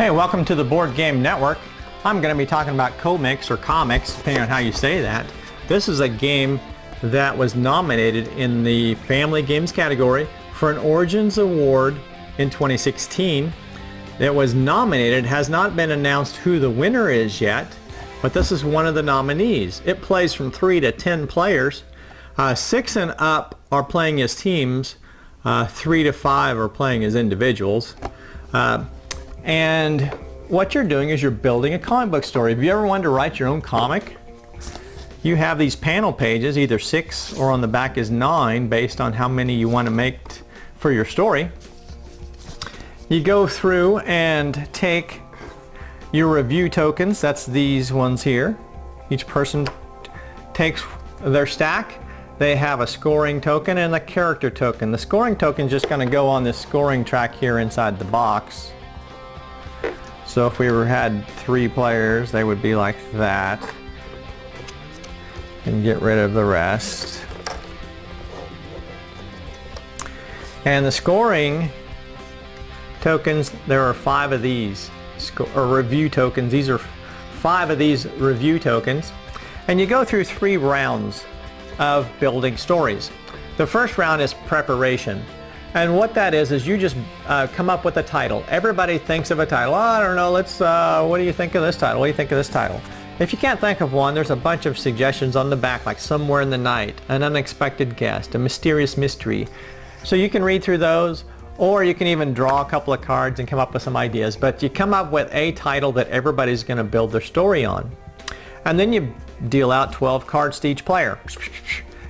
Hey, welcome to the Board Game Network. I'm going to be talking about comics or comics, depending on how you say that. This is a game that was nominated in the Family Games category for an Origins Award in 2016. It was nominated, has not been announced who the winner is yet, but this is one of the nominees. It plays from 3 to 10 players. 6 and up are playing as teams. 3 to 5 are playing as individuals. And what you're doing is you're building a comic book story. Have you ever wanted to write your own comic? You have these panel pages, either 6 or on the back is 9, based on how many you want to make for your story. You go through and take your review tokens. That's these ones here. Each person takes their stack. They have a scoring token and a character token. The scoring token is just going to go on this scoring track here inside the box. So if we had 3 players, they would be like that. And get rid of the rest. And the scoring tokens, there are 5 of these, or review tokens. These are 5 of these review tokens. And you go through 3 rounds of building stories. The first round is preparation. And what that is you just come up with a title. Everybody thinks of a title. Oh, I don't know, what do you think of this title? What do you think of this title? If you can't think of one, there's a bunch of suggestions on the back, like Somewhere in the Night, An Unexpected Guest, A Mysterious Mystery. So you can read through those, or you can even draw a couple of cards and come up with some ideas. But you come up with a title that everybody's going to build their story on. And then you deal out 12 cards to each player.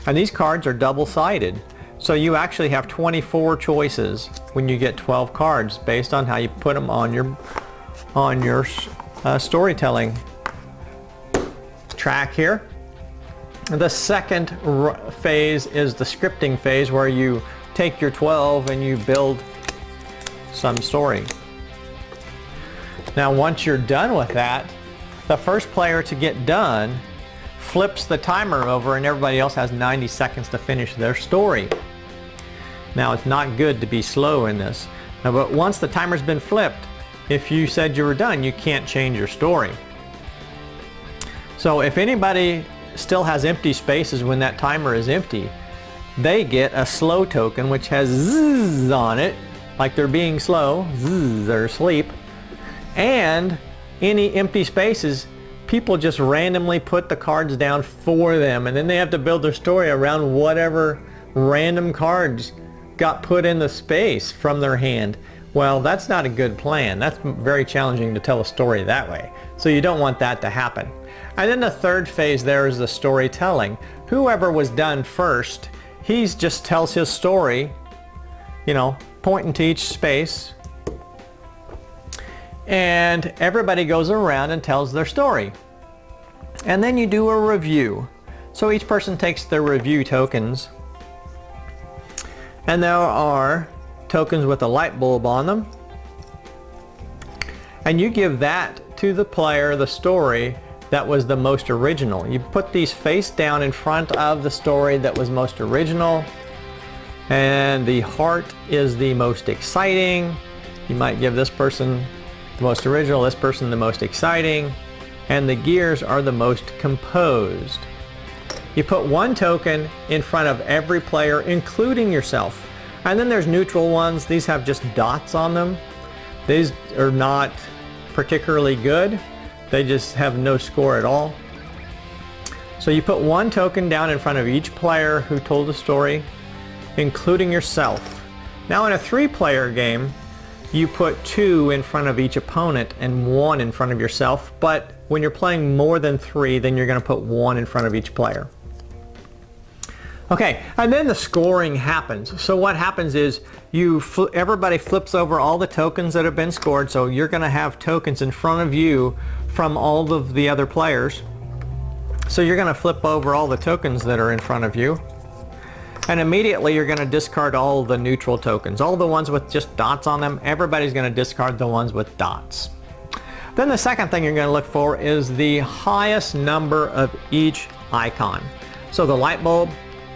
And these cards are double-sided. So you actually have 24 choices when you get 12 cards based on how you put them on your storytelling track here. The second phase is the scripting phase, where you take your 12 and you build some story. Now once you're done with that, the first player to get done flips the timer over and everybody else has 90 seconds to finish their story. Now it's not good to be slow in this, but once the timer's been flipped, if you said you were done, you can't change your story. So if anybody still has empty spaces when that timer is empty, they get a slow token which has zzz on it, like they're being slow, zzz, they're asleep. And any empty spaces, people just randomly put the cards down for them, and then they have to build their story around whatever random cards got put in the space from their hand. Well, that's not a good plan. That's very challenging to tell a story that way. So you don't want that to happen. And then the third phase there is the storytelling. Whoever was done first, he just tells his story, pointing to each space. And everybody goes around and tells their story. And then you do a review. So each person takes their review tokens. And there are tokens with a light bulb on them. And you give that to the player, the story that was the most original. You put these face down in front of the story that was most original. And the heart is the most exciting. You might give this person the most original, this person the most exciting. And the gears are the most composed. You put 1 token in front of every player, including yourself. And then there's neutral ones. These have just dots on them. These are not particularly good. They just have no score at all. So you put 1 token down in front of each player who told the story, including yourself. Now in a 3-player game, you put 2 in front of each opponent and 1 in front of yourself. But when you're playing more than 3, then you're going to put 1 in front of each player. Okay, and then the scoring happens. So what happens is everybody flips over all the tokens that have been scored. So you're going to have tokens in front of you from all of the other players. So you're going to flip over all the tokens that are in front of you. And immediately you're going to discard all the neutral tokens. All the ones with just dots on them, everybody's going to discard the ones with dots. Then the second thing you're going to look for is the highest number of each icon. So the light bulb,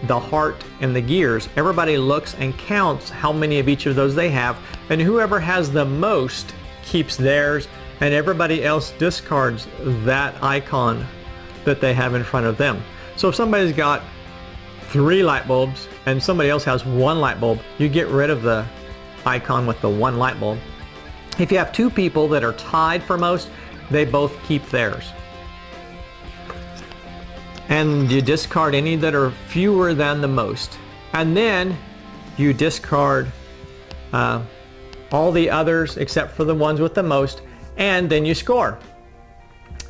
the heart, and the gears, everybody looks and counts how many of each of those they have, and whoever has the most keeps theirs, and everybody else discards that icon that they have in front of them. So if somebody's got 3 light bulbs and somebody else has 1 light bulb, you get rid of the icon with the 1 light bulb. If you have 2 people that are tied for most, they both keep theirs. And you discard any that are fewer than the most. And then you discard all the others except for the ones with the most, and then you score.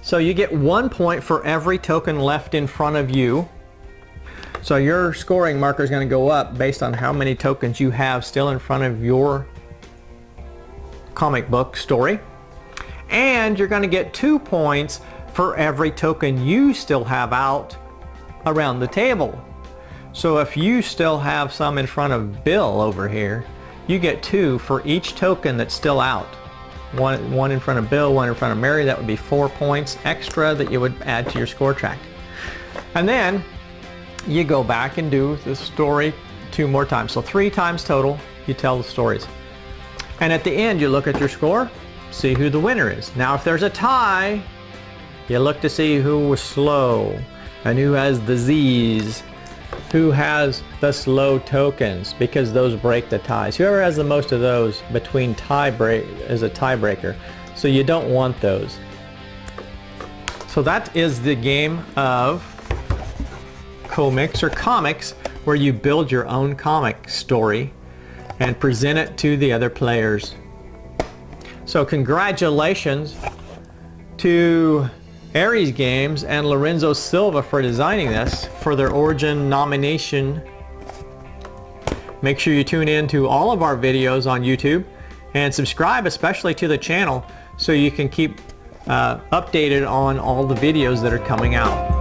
So you get 1 point for every token left in front of you. So your scoring marker is going to go up based on how many tokens you have still in front of your comic book story. And you're going to get 2 points for every token you still have out around the table. So if you still have some in front of Bill over here, you get 2 for each token that's still out. One in front of Bill, 1 in front of Mary. That would be 4 points extra that you would add to your score track. And then you go back and do the story 2 more times. So 3 times total, you tell the stories. And at the end, you look at your score, see who the winner is. Now, if there's a tie, you look to see who was slow and who has the Z's, who has the slow tokens, because those break the ties. Whoever has the most of those between is a tiebreaker. So you don't want those. So that is the game of comics or comics, where you build your own comic story and present it to the other players. So congratulations to Aries Games and Lorenzo Silva for designing this for their Origin nomination. Make sure you tune in to all of our videos on YouTube and subscribe especially to the channel so you can keep updated on all the videos that are coming out.